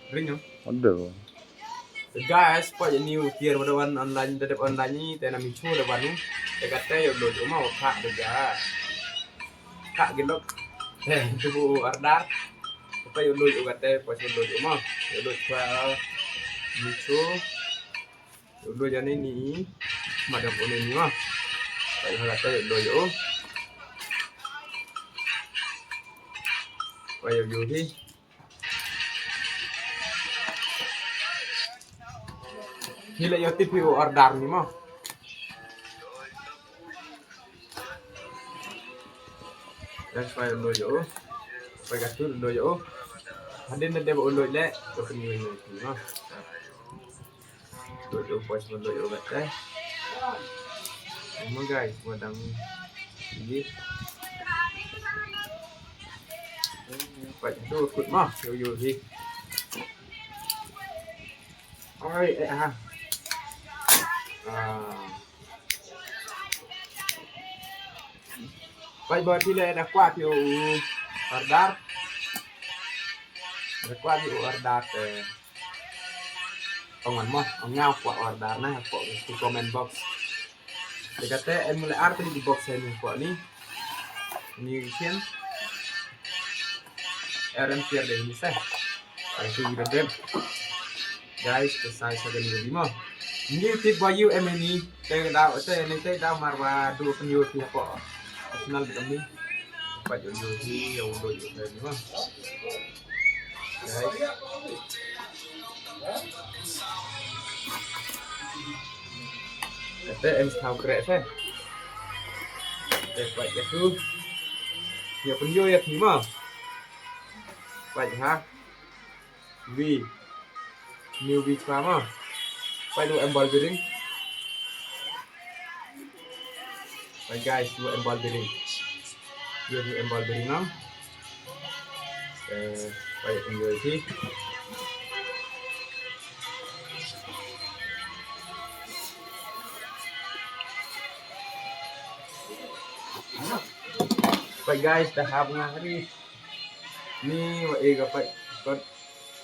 Ring no? Ada. So guys, po ya new tier pada wan online tetap online ni tena michu da wanu. Kata yo do cuma kak da. Kak gelok. Tu arda. Apa yo do kata pas yo do cuma yo do kwa michu. Yo do jane ni madam one ni mah. Kayak kata yo do yo. Kayak yo hi. Hila yo tipi order ni mah. That's why lo yo. Phải gạt chút đồ dỗ hắn đến đây bộ lội lẽ của phần người người thì nó đồ dỗ quay một đồ dỗ gạt đấy mấy guys mà đang gì phải đồ cụt mà nhiều nhiều gì ôi à vậy bởi vì là qua phiếu order qua phiếu order ông nhau qua order này qua cái comment box để kata em mulai art di box ini qua ni kian RM tier deh ini saya itu udah dem guys selesai saja nih lima ini tip bayu em ini teh dah marwa dua penyu sih kok personal di kami baju yogi yang udah juga ini mah guys kata em tahu keren saya baik itu ya penyu ya gimana baik ha V new V sama phải do embroidering baik guys do embroidering dia do embroidering nam baik penyu sih baik guys tahapnya hari ni wa gapai kot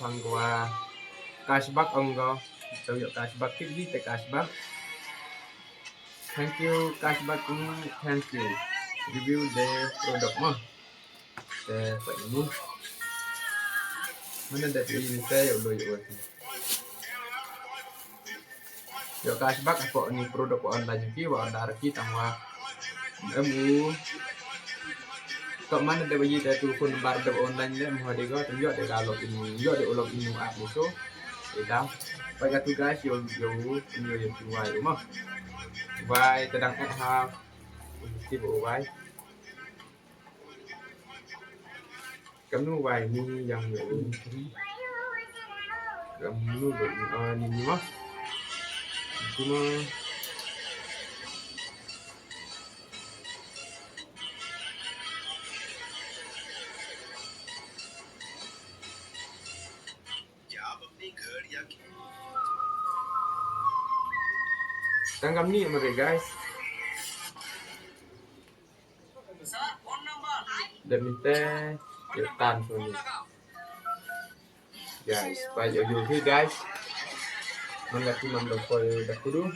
pangwa cashback ông go tao dụ cashback cái gì tại cashback thank you cashback cũng thank you review the product mah vậy ni mana dari ini saya udah yo cashback apa ni produk online ki wa ada kita tangwa emu kok mana ada bagi tu pun bar de online le mau de go tunjuk de kalau ini yo de ulog ini app so dah baik tu guys yo ini wai mah wai tedang ha ti bộ wai kamu wai ni yang yo kamu ni mah cuma tangkap ni mereka guys dan minta tan sini guys baju juga guys mengaku mendokol dah kudu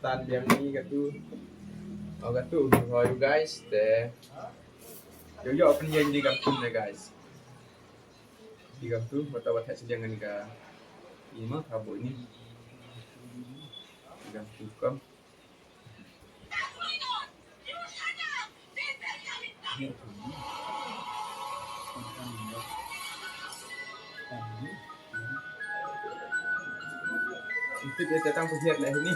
tan yang ni katu katu udah guys deh yo penyanyi di kampung deh guys di kampung mata-mata sejangan ke ini mah kabut ini yang tukam itu dia datang pujian lah ini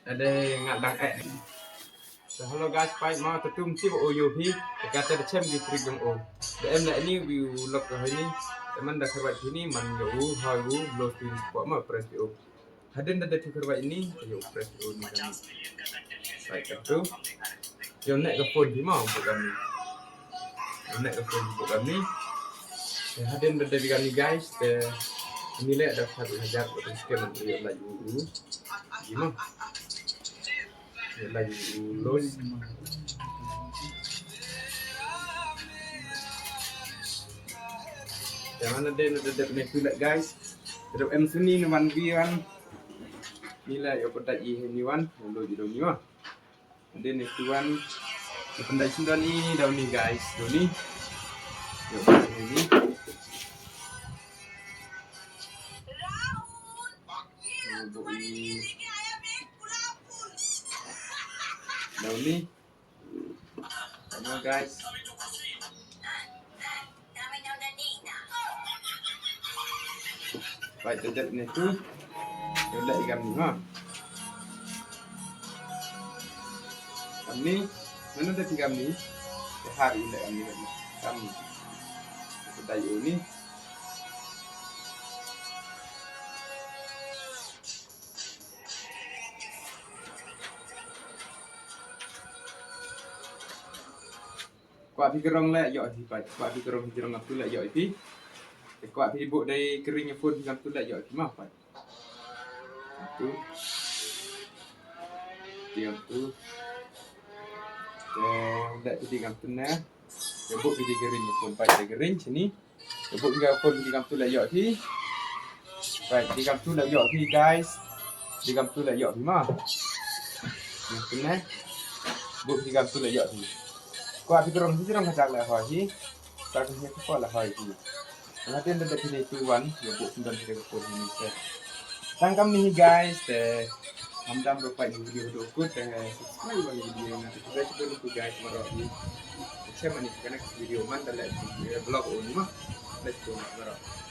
ada ngadang so hello guys phải mau tum chi bộ yohi kata chem di trigong o de em lại ni view log cái ini teman dah kerja sini man yo hayu lo tin ko ma press o hadin dah tu kerja ini yo press o ni kan baik tu yo naik ke phone di mau untuk kami naik ke phone untuk kami hadin dah di kami guys nilai ada 1,000 untuk skema yo laju gimana lagi ulus. Jangan ada net pula guys. Terus em sini naman bian. Nila yo pada ni wan, lo di doni wa. Ada net tuan. Pandai sundan ni daun ni guys, daun ni. Yo ini. Daun ni. Sama guys. Baik terjadi ni tu. Yo lek ikan ni ha. Kami mana ada tiga ni? Sehari lek kami. Kedai ini. Kuat pikerong lek yo di pai. Kuat pikerong aku lek yo di. Kuat pibuk dari keringnya pun ngam tu lek yo di mah pai. Itu. Dia tu. Dak tu ngam tu nah. Yo buk di keringnya pun pai dari kering sini. Yo buk juga pun ngam tu lek yo di. Pai di ngam tu lek yo di guys. Di ngam tu lek yo di mah. Ngam tu nah. Buk di ngam tu lek yo di. Kuat pikerong orang kacak lah hari, tak punya kuat lah hari ini. Nanti anda dah pilih tuan, ya buat sundan kita pun ini set. Tangkap nih guys, hamdam berapa video dokut, subscribe bagi video nanti kita coba dulu guys meroti. Saya menikmati video mana dalam video blog ini mah, let's go meroti.